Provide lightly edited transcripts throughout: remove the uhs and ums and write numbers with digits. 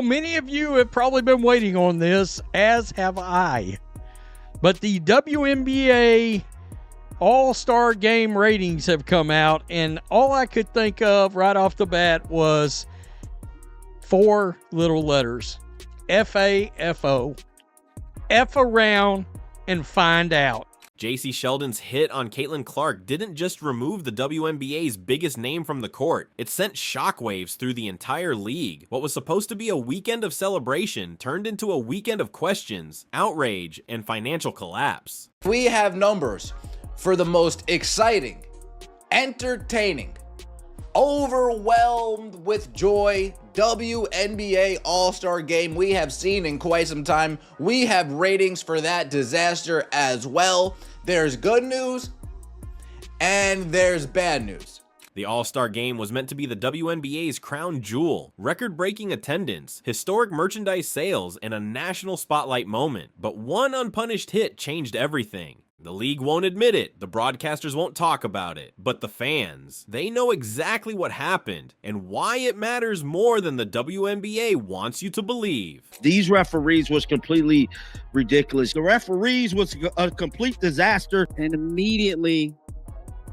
many of you have probably been waiting on this, as have I. But the WNBA All-Star Game ratings have come out, and all I could think of right off the bat was 4 little letters. F-A-F-O. F around and find out. Jacy Sheldon's hit on Caitlin Clark didn't just remove the WNBA's biggest name from the court, it sent shockwaves through the entire league. What was supposed to be a weekend of celebration turned into a weekend of questions, outrage, and financial collapse. We have numbers for the most exciting, entertaining, overwhelmed with joy WNBA All-Star Game we have seen in quite some time. We have ratings for that disaster as well. There's good news and there's bad news. The All-Star Game was meant to be the WNBA's crown jewel, record-breaking attendance, historic merchandise sales, and a national spotlight moment. But one unpunished hit changed everything. The league won't admit it, the broadcasters won't talk about it, but the fans, they know exactly what happened and why it matters more than the WNBA wants you to believe. These referees was completely ridiculous. The referees was a complete disaster. And immediately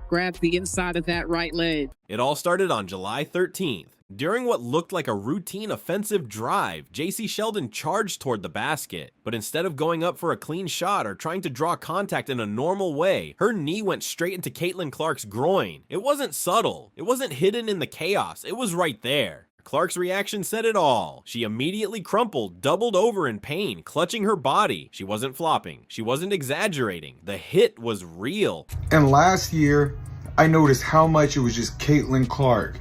grabbed the inside of that right leg. It all started on July 13th. During what looked like a routine offensive drive, Jacy Sheldon charged toward the basket, but instead of going up for a clean shot or trying to draw contact in a normal way, her knee went straight into Caitlin Clark's groin. It wasn't subtle, it wasn't hidden in the chaos, it was right there. Clark's reaction said it all. She immediately crumpled, doubled over in pain, clutching her body. She wasn't flopping, she wasn't exaggerating. The hit was real. And last year, I noticed how much it was just Caitlin Clark.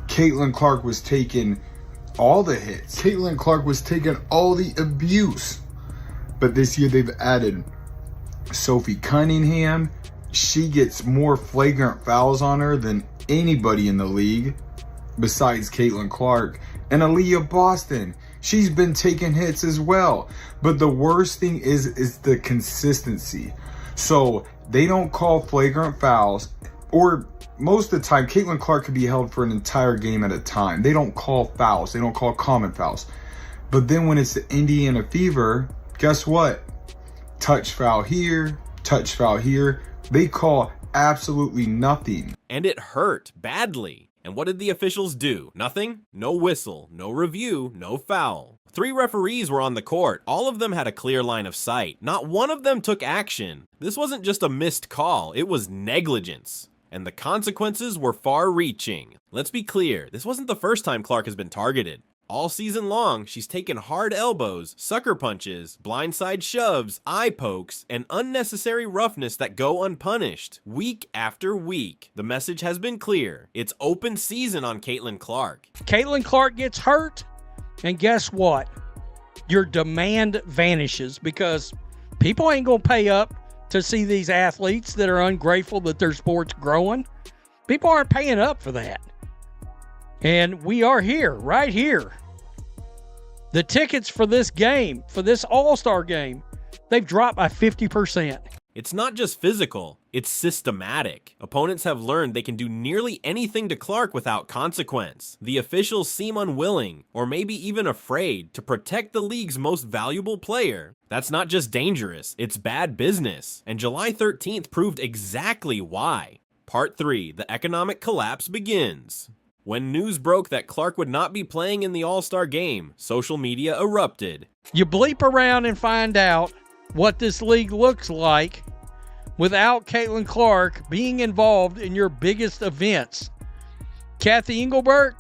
Caitlin Clark was taking all the hits. Caitlin Clark was taking all the abuse. But this year they've added Sophie Cunningham. She gets more flagrant fouls on her than anybody in the league besides Caitlin Clark. And Aaliyah Boston, she's been taking hits as well. But the worst thing is the consistency. So they don't call flagrant fouls, or most of the time, Caitlin Clark could be held for an entire game at a time. They don't call fouls. They don't call common fouls. But then when it's the Indiana Fever, guess what? Touch foul here, touch foul here. They call absolutely nothing. And it hurt badly. And what did the officials do? Nothing? No whistle, no review, no foul. 3 referees were on the court. All of them had a clear line of sight. Not one of them took action. This wasn't just a missed call, it was negligence. And the consequences were far-reaching. Let's be clear, this wasn't the first time Clark has been targeted. All season long, she's taken hard elbows, sucker punches, blindside shoves, eye pokes, and unnecessary roughness that go unpunished, week after week. The message has been clear. It's open season on Caitlin Clark. Caitlin Clark gets hurt, and guess what? Your demand vanishes because people ain't going to pay up to see these athletes that are ungrateful that their sport's growing. People aren't paying up for that. And we are here, right here. The tickets for this game, for this All-Star game, they've dropped by 50%. It's not just physical, it's systematic. Opponents have learned they can do nearly anything to Clark without consequence. The officials seem unwilling, or maybe even afraid, to protect the league's most valuable player. That's not just dangerous, it's bad business. And July 13th proved exactly why. Part 3, the economic collapse begins. When news broke that Clark would not be playing in the All-Star game, social media erupted. You bleep around and find out what this league looks like without Caitlin Clark being involved in your biggest events. Kathy Engelbert,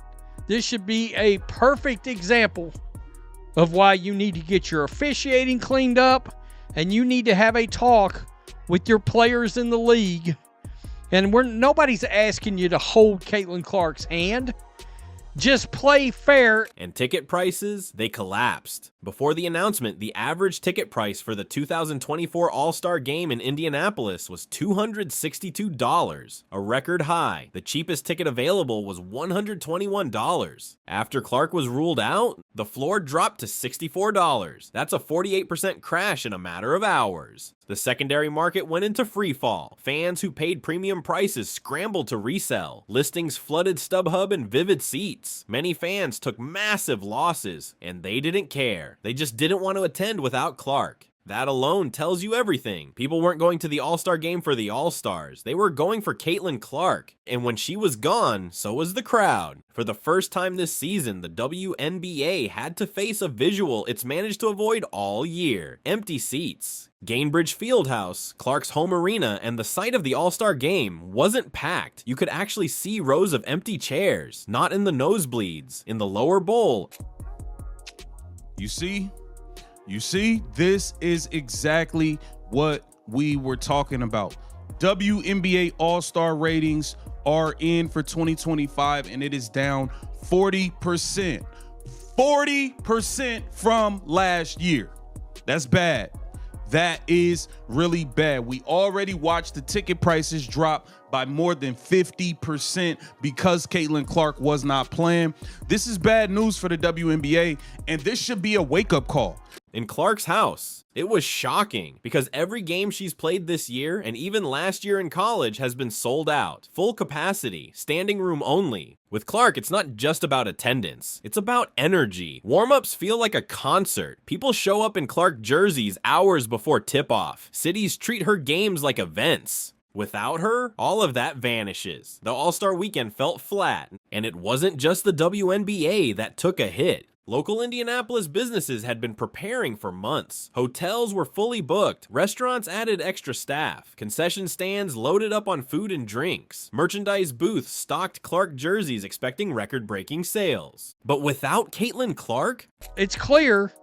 this should be a perfect example of why you need to get your officiating cleaned up and you need to have a talk with your players in the league. And nobody's asking you to hold Caitlin Clark's hand. Just play fair. And ticket prices, they collapsed. Before the announcement, the average ticket price for the 2024 All-Star Game in Indianapolis was $262, a record high. The cheapest ticket available was $121. After Clark was ruled out, The floor dropped to $64. That's a 48% crash in a matter of hours. The secondary market went into freefall. Fans who paid premium prices scrambled to resell. Listings flooded StubHub and Vivid Seats. Many fans took massive losses, and they didn't care. They just didn't want to attend without Clark. That alone tells you everything. People weren't going to the All-Star game for the All-Stars. They were going for Caitlin Clark. And when she was gone, so was the crowd. For the first time this season, the WNBA had to face a visual it's managed to avoid all year: empty seats. Gainbridge Fieldhouse, Clark's home arena, and the site of the All-Star game wasn't packed. You could actually see rows of empty chairs, not in the nosebleeds, in the lower bowl. You see, this is exactly what we were talking about. WNBA All-Star ratings are in for 2025, and it is down 40%. 40% from last year. That's bad. That is really bad. We already watched the ticket prices drop by more than 50% because Caitlin Clark was not playing. This is bad news for the WNBA, and this should be a wake-up call. In Clark's house, it was shocking because every game she's played this year and even last year in college has been sold out, full capacity, standing room only. With Clark, it's not just about attendance, it's about energy. Warm-ups feel like a concert. People show up in Clark jerseys hours before tip-off. Cities treat her games like events. Without her, all of that vanishes. The All-Star weekend felt flat, and it wasn't just the WNBA that took a hit. Local Indianapolis businesses had been preparing for months. Hotels were fully booked. Restaurants added extra staff. Concession stands loaded up on food and drinks. Merchandise booths stocked Clark jerseys expecting record-breaking sales. But without Caitlin Clark, it's clear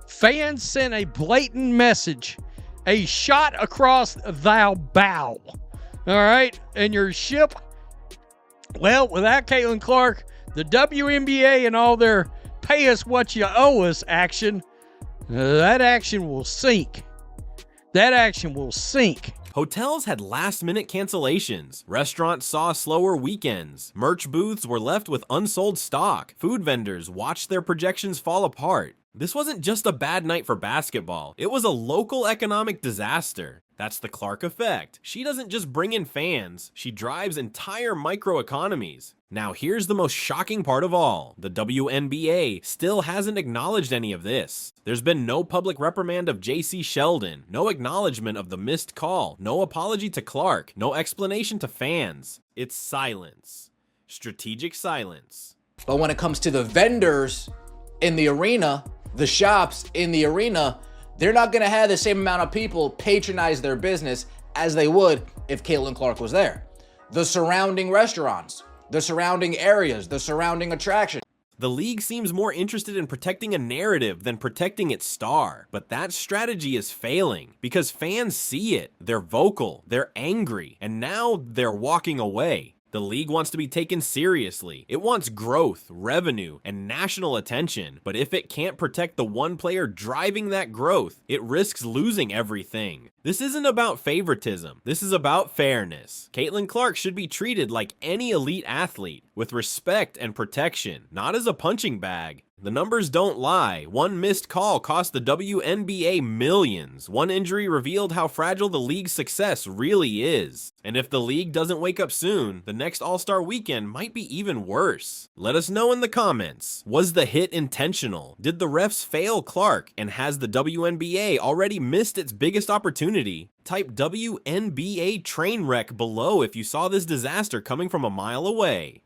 fans sent a blatant message, a shot across thou bow. All right? And your ship, well, without Caitlin Clark, the WNBA and all their pay us what you owe us action, that action will sink. That action will sink. hotels had last-minute cancellations. Restaurants saw slower weekends. Merch booths were left with unsold stock. Food vendors watched their projections fall apart. This wasn't just a bad night for basketball. It was a local economic disaster. That's the Clark effect. She doesn't just bring in fans, she drives entire microeconomies. Now here's the most shocking part of all. The WNBA still hasn't acknowledged any of this. There's been no public reprimand of Jacy Sheldon, no acknowledgement of the missed call, no apology to Clark, no explanation to fans. It's silence. Strategic silence. But when it comes to the vendors in the arena, the shops in the arena, they're not going to have the same amount of people patronize their business as they would if Caitlin Clark was there. The surrounding restaurants, the surrounding areas, the surrounding attractions. The league seems more interested in protecting a narrative than protecting its star. But that strategy is failing because fans see it. They're vocal, they're angry, and now they're walking away. The league wants to be taken seriously. It wants growth, revenue, and national attention. But if it can't protect the one player driving that growth, it risks losing everything. This isn't about favoritism. This is about fairness. Caitlin Clark should be treated like any elite athlete, with respect and protection, not as a punching bag. The numbers don't lie. One missed call cost the WNBA millions. One injury revealed how fragile the league's success really is. And if the league doesn't wake up soon, the next All-Star weekend might be even worse. Let us know in the comments. Was the hit intentional? Did the refs fail Clark? And has the WNBA already missed its biggest opportunity? Type WNBA train wreck below if you saw this disaster coming from a mile away.